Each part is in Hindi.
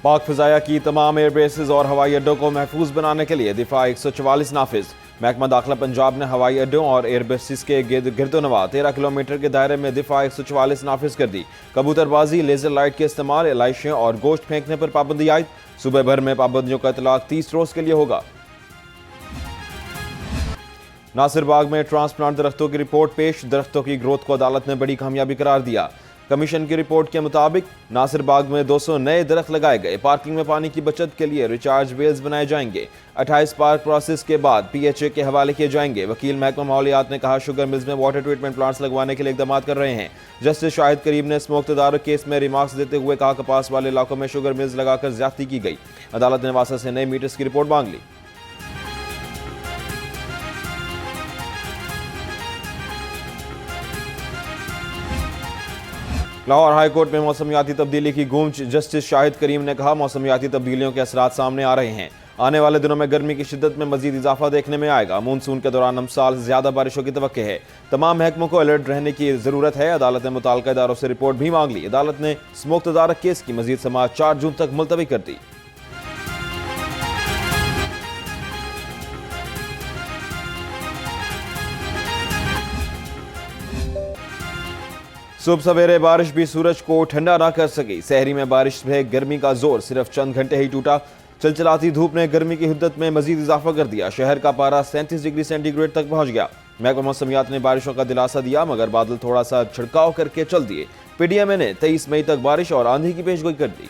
पाक फिजाया की तमाम एयरबेसेस और हवाई अड्डों को महफूज बनाने के लिए दिफा 144 नाफिज। महकमा दाखिला पंजाब ने हवाई अड्डों और एयरबेसिस के गिरदोनवा 13 किलोमीटर के दायरे में दिफा 144 नाफिज कर दी। कबूतरबाजी, लेजर लाइट के इस्तेमाल, एलाइशें और गोश्त फेंकने पर पाबंदी आयद। सूबे भर में पाबंदियों का इतलाक 30 रोज के लिए होगा। नासिर बाग में ट्रांसप्लांट दरख्तों की रिपोर्ट पेश। दरख्तों की ग्रोथ को अदालत ने बड़ी कामयाबी करार दिया। कमीशन की रिपोर्ट के मुताबिक नासिर बाग में 200 नए दरख्त लगाए गए। पार्किंग में पानी की बचत के लिए रिचार्ज वेल्स बनाए जाएंगे। 28 पार्क प्रोसेस के बाद PHA के हवाले किए जाएंगे। वकील महकमा माहौलियात ने कहा, शुगर मिल्स में वाटर ट्रीटमेंट प्लांट्स लगवाने के लिए इकदाम कर रहे हैं। जस्टिस शाहिद करीम ने स्मोक तदारक केस में रिमार्क्स देते हुए कहा, कपास वाले इलाकों में शुगर मिल्स लगाकर ज्यादती की गई। अदालत ने वासा से नए मीटर्स की रिपोर्ट मांग ली। लाहौर हाईकोर्ट में मौसमियाती तब्दीली की गूंज। जस्टिस शाहिद करीम ने कहा, मौसमियाती तब्दीलियों के असरात सामने आ रहे हैं। आने वाले दिनों में गर्मी की शिद्दत में मजीद इजाफा देखने में आएगा। मानसून के दौरान हमसाल से ज्यादा बारिशों की तवक्के है। तमाम महकमों को अलर्ट रहने की जरूरत है। अदालत ने मुताल्लिका इदारों से रिपोर्ट भी मांग ली। अदालत ने स्मोक तदारक केस की मजीद समाअत 4 जून तक मुलतवी कर दी। सुबह सवेरे बारिश भी सूरज को ठंडा ना कर सकी। सहरी में बारिश से गर्मी का जोर सिर्फ चंद घंटे ही टूटा। चलचलाती धूप ने गर्मी की हिद्दत में मजीद इजाफा कर दिया। शहर का पारा 37 डिग्री सेंटीग्रेड तक पहुंच गया। महकमा मौसमियात ने बारिशों का दिलासा दिया, मगर बादल थोड़ा सा छिड़काव करके चल दिए। PDMA ने 23 मई तक बारिश और आंधी की पेशगोई कर दी।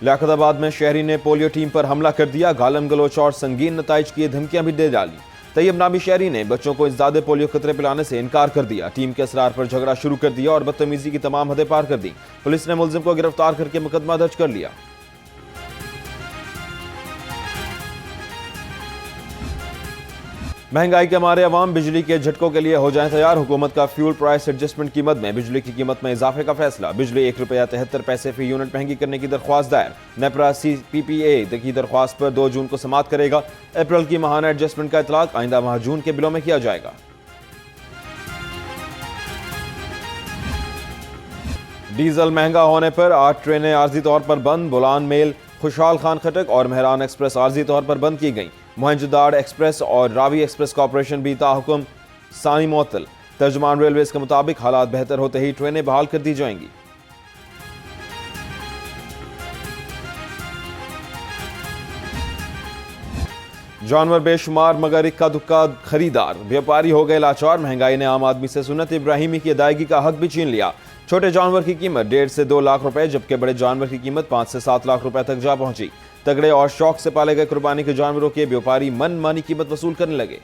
लियाकताबाद में शहरी ने पोलियो टीम पर हमला कर दिया। गालम गलोच और संगीन नताइज की धमकियां भी दे डाली। तैयब नामी शहरी ने बच्चों को ज्यादा पोलियो खतरे पिलाने से इनकार कर दिया। टीम के असरार पर झगड़ा शुरू कर दिया और बदतमीजी की तमाम हदें पार कर दी। पुलिस ने मुलजिम को गिरफ्तार करके मुकदमा दर्ज कर लिया। महंगाई के मारे अवाम बिजली के झटकों के लिए हो जाएं तैयार। हुकूमत का फ्यूल प्राइस एडजस्टमेंट कीमत में बिजली की कीमत में इजाफे का फैसला। बिजली ₹1.73 फी यूनिट महंगी करने की दरख्वास्त दायर। नेपरा CPPA की दरख्वास्त पर 2 जून को समाअत करेगा। अप्रैल की माहाना एडजस्टमेंट का इतलाक आइंदा माह जून के बिलों में किया जाएगा। डीजल महंगा होने पर 8 ट्रेनें आर्जी तौर पर बंद। बुलान मेल, खुशहाल खान खटक और मेहरान एक्सप्रेस आर्जी तौर पर बंद की गई। मोहनजोदाड़ो एक्सप्रेस और रावी एक्सप्रेस कॉरपोरेशन भी ताहुकुम सानी मुअत्तल। तर्जुमान रेलवेज के मुताबिक हालात बेहतर होते ही ट्रेनें बहाल कर दी जाएंगी। जानवर बेशुमार मगर इक्का दुक्का खरीदार। व्यापारी हो गए लाचार। महंगाई ने आम आदमी से सुन्नत इब्राहिमी की अदायगी का हक भी छीन लिया। छोटे जानवर की कीमत 1.5 से 2 लाख रुपए, जबकि बड़े जानवर की कीमत 5 से 7 लाख रुपए तक जा पहुंची। तगड़े और शौक से पाले गए कुर्बानी के जानवरों के व्यापारी मनमानी कीमत वसूल करने लगे।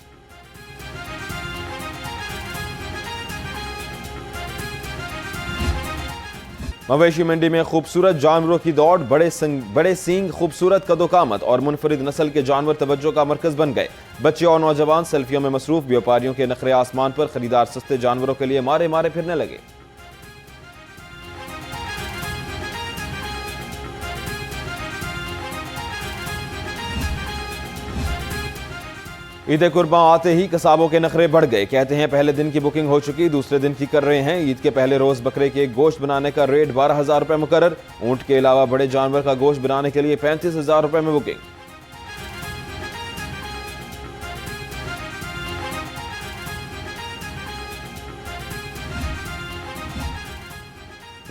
मवेशी मंडी में खूबसूरत जानवरों की दौड़। बड़े सींग, खूबसूरत कदोकामत और मुनफरिद नस्ल के जानवर तवज्जो का मरकज बन गए। बच्चे और नौजवान सेल्फियों में मसरूफ। व्यापारियों के नखरे आसमान पर। खरीदार सस्ते जानवरों के लिए मारे मारे फिरने लगे। ईद कुर्बान आते ही कसाबों के नखरे बढ़ गए। कहते हैं पहले दिन की बुकिंग हो चुकी, दूसरे दिन की कर रहे हैं। ईद के पहले रोज बकरे के गोश्त बनाने का रेट 12,000 रुपए मुकर्रर। ऊंट के अलावा बड़े जानवर का गोश्त बनाने के लिए 35,000 रुपए में बुकिंग।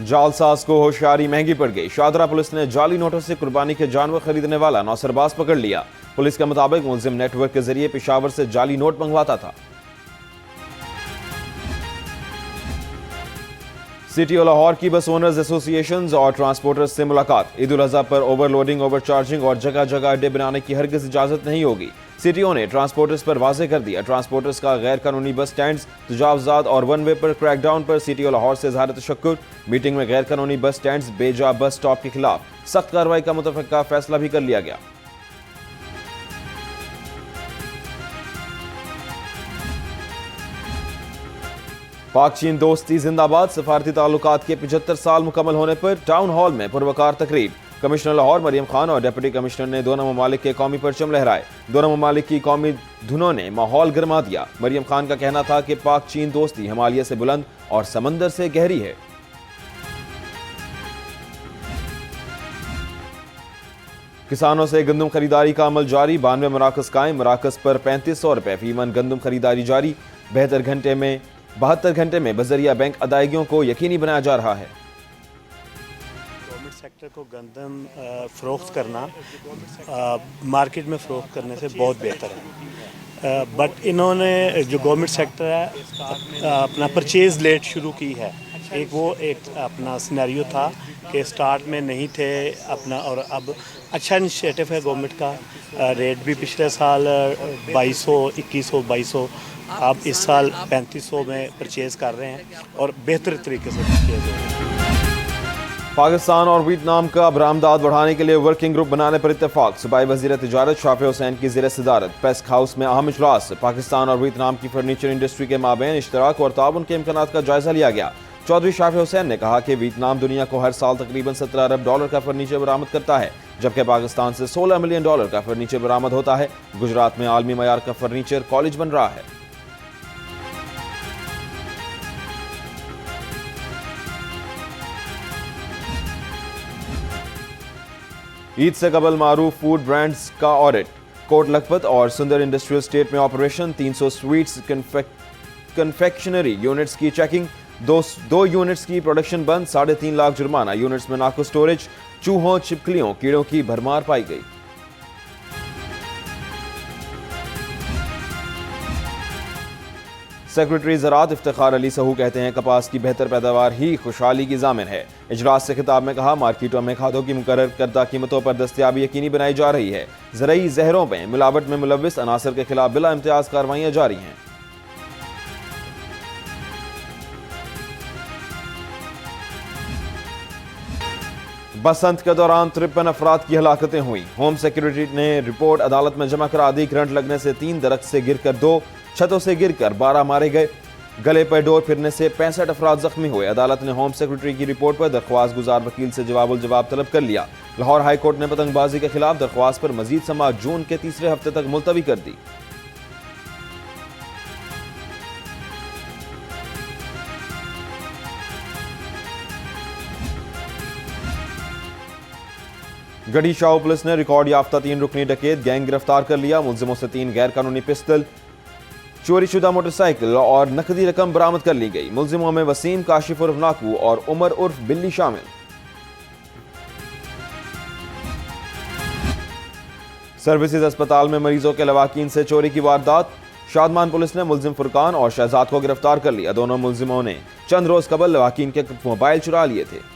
जालसाज को होशियारी महंगी पड़ गई। शादरा पुलिस ने जाली नोटों से कुर्बानी के जानवर खरीदने वाला नौसरबाज पकड़ लिया। पुलिस के मुताबिक मुलजिम नेटवर्क के जरिए पेशावर से जाली नोट मंगवाता था। सिटी और लाहौर की बस ओनर्स एसोसिएशंस और ट्रांसपोर्टर्स से मुलाकात। ईद उल अजहा पर ओवरलोडिंग, ओवरचार्जिंग और जगह जगह अड्डे बनाने की हरगिज इजाजत नहीं होगी। सिटीओ ने ट्रांसपोर्टर्स पर वाजे कर दिया। ट्रांसपोर्टर्स का गैर कानूनी बस स्टैंड, तजावजात और वन वे पर क्रैकडाउन पर सिटी और लाहौर से इजहार तशक्कुर। मीटिंग में गैर कानूनी बस स्टैंड, बेजा बस स्टॉप के खिलाफ सख्त कार्रवाई का मुतफक्का फैसला भी कर लिया गया। पाक चीन दोस्ती जिंदाबाद। सफारती ताल्लुकात के 75 साल मुकम्मल होने पर टाउन हॉल में पुरवकार तकरीब। कमिश्नर लाहौर मरियम खान और डिप्टी कमिश्नर ने दोनों ममालिक के कौमी परचम लहराए। दोनों ममालिक की कौमी धुनों ने माहौल गर्मा दिया। मरियम खान का कहना था कि पाक चीन दोस्ती हिमालय से बुलंद और समंदर से गहरी है। किसानों से गंदम खरीदारी का अमल जारी। 92 मराकज कायम। मराकज पर 3500 रुपए फीमन गंदम खरीदारी जारी। 72 घंटे में बजरिया बैंक अदायगियों को यकीनी बनाया जा रहा है। गवर्नमेंट सेक्टर को गंदम फ़रोख्त करना मार्केट में फ़रोख्त करने से बहुत बेहतर है, बट इन्होंने जो गवर्नमेंट सेक्टर है अपना परचेज़ लेट शुरू की है। एक अपना सिनेरियो था कि स्टार्ट में नहीं थे अपना, और अब अच्छा इनिशिएटिव है गवर्नमेंट का। रेट भी पिछले साल 2200, 2100, 2200, अब इस साल 3500 में परचेज़ कर रहे हैं और बेहतर तरीके से परचेज़ हो रहे हैं। पाकिस्तान और वियतनाम का बरामदात बढ़ाने के लिए वर्किंग ग्रुप बनाने पर इत्तेफाक। सूबाई वज़ीर तिजारत शाफी हुसैन की ज़ेर सदारत पेस्क हाउस में अहम इजलास। पाकिस्तान और वियतनाम की फर्नीचर इंडस्ट्री के माबैन इश्तराक और ताउन के इम्कानात का जायजा लिया गया। चौधरी शाफी हुसैन ने कहा कि वियतनाम दुनिया को हर साल तकरीबन 17 अरब डॉलर का फर्नीचर बरामद करता है, जबकि पाकिस्तान से 16 मिलियन डॉलर का फर्नीचर बरामद होता है। गुजरात में आलमी मयार का फर्नीचर कॉलेज बन रहा है। ईद से कबल मारूफ फूड ब्रांड्स का ऑडिट। कोट लखपत और सुंदर इंडस्ट्रियल स्टेट में ऑपरेशन। 300 स्वीट्स कन्फेक्शनरी यूनिट्स की चेकिंग। दो यूनिट्स की प्रोडक्शन बंद। 3.5 लाख जुर्माना। यूनिट्स में नाको स्टोरेज। चूहों, छिपकलियों, कीड़ों की भरमार पाई गई। सेक्रेटरी ज़राअत इफ्तिखार अली सहू कहते हैं कपास की बेहतर पैदावार ही खुशहाली की ज़ामिन है। इजलास से खिताब में कहा मार्केटों में खादों की मुकर्रर करदा कीमतों पर दस्तयाबी यकीनी बनाई जा रही है। ज़रई जहरों में मिलावट में मुलव्विस अनासर के खिलाफ बिला इम्तियाज कार्रवाइयाँ जारी हैं। बसंत के दौरान 53 अफराद की हलाकतें हुई। होम सिक्योरिटी ने रिपोर्ट अदालत में जमा करा दी। करंट लगने से 3, दरख्त से गिरकर 2, छतों से गिरकर 12 मारे गए। गले पर डोर फिरने से 65 अफराद जख्मी हुए। अदालत ने होम सेक्रेटरी की रिपोर्ट पर दरख्वास्त गुजार वकील से जवाब तलब कर लिया। लाहौर हाई कोर्ट ने पतंगबाजी के खिलाफ दरख्वास्त पर मजीद समाअत जून के तीसरे हफ्ते तक मुलतवी कर दी। गढ़ी शाह पुलिस ने रिकॉर्ड याफ्ता 3 रुकनी डकैत गैंग गिरफ्तार कर लिया। मुलजिमों से 3 गैर कानूनी पिस्टल, चोरीशुदा मोटरसाइकिल और नकदी रकम बरामद कर ली गई। मुलजिमों में वसीम, काशिफ उर्फ नाकू और उमर उर्फ बिल्ली शामिल। सर्विसेज अस्पताल में मरीजों के लवाकीन से चोरी की वारदात। शादमान पुलिस ने मुलजिम फुरकान और शहजाद को गिरफ्तार कर लिया। दोनों मुलजिमों ने चंद रोज कबल लवाकीन के मोबाइल चुरा लिए थे।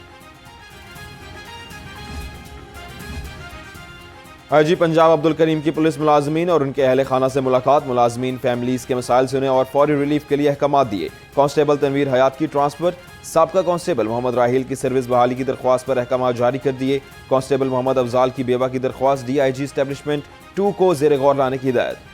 आईजी पंजाब अब्दुल करीम की पुलिस मुलाजमीन और उनके अहल खाना से मुलाकात। मुलाजमीन फैमिलीज के मसाइल सुने और फौरी रिलीफ के लिए अहकाम दिए। कांस्टेबल तनवीर हयात की ट्रांसफर। साबका कांस्टेबल मोहम्मद राहिल की सर्विस बहाली की दरख्वास्त पर अहकाम जारी कर दिए। कांस्टेबल मोहम्मद अफजाल की बेवा की दरख्वास्त DIG एस्टेब्लिशमेंट 2 को जेर गौर लाने की हिदायत।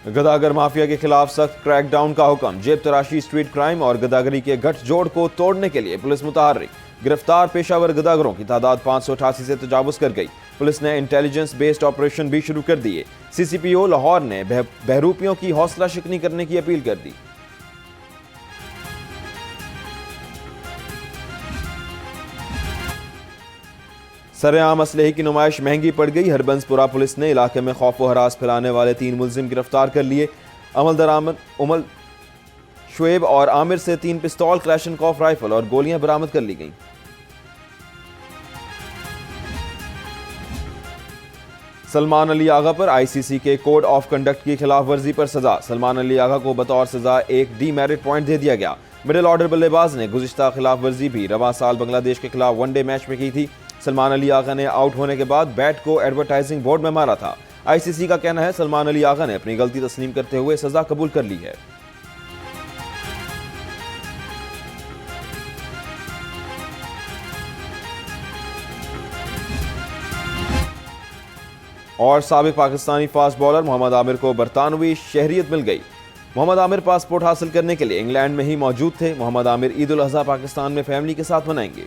गदागर माफिया के खिलाफ सख्त क्रैकडाउन का हुक्म। जेब तराशी, स्ट्रीट क्राइम और गदागरी के गठजोड़ को तोड़ने के लिए पुलिस मुतहर्रिक। गिरफ्तार पेशावर गदागरों की तादाद 588 से तजावुज कर गई। पुलिस ने इंटेलिजेंस बेस्ड ऑपरेशन भी शुरू कर दिए। CCPO लाहौर ने बहरूपियों की हौसला शिकनी करने की अपील कर दी। सरेआम असलहे की नुमाइश महंगी पड़ गई। हरबंसपुरा पुलिस ने इलाके में खौफ व हरास फैलाने वाले 3 मुलजिम गिरफ्तार कर लिए। उमल शुएब और आमिर से 3 पिस्तौल, क्लैशनकॉफ राइफल और गोलियां बरामद कर ली गईं। सलमान अली आगा पर ICC के कोड ऑफ कंडक्ट की खिलाफ वर्जी पर सजा। सलमान अली आगा को बतौर सजा एक डीमेरिट पॉइंट दे दिया गया। मिडिल ऑर्डर बल्लेबाज ने गुज़िश्ता खिलाफ वर्जी भी रवां साल बांग्लादेश के खिलाफ वनडे मैच में की थी। सलमान अली आगा ने आउट होने के बाद बैट को एडवर्टाइजिंग बोर्ड में मारा था। ICC का कहना है सलमान अली आगा ने अपनी गलती तस्लीम करते हुए सजा कबूल कर ली है। और साबिक पाकिस्तानी फास्ट बॉलर मोहम्मद आमिर को बरतानवी शहरियत मिल गई। मोहम्मद आमिर पासपोर्ट हासिल करने के लिए इंग्लैंड में ही मौजूद थे। मोहम्मद आमिर ईद उल अजहा पाकिस्तान में फैमिली के साथ मनाएंगे।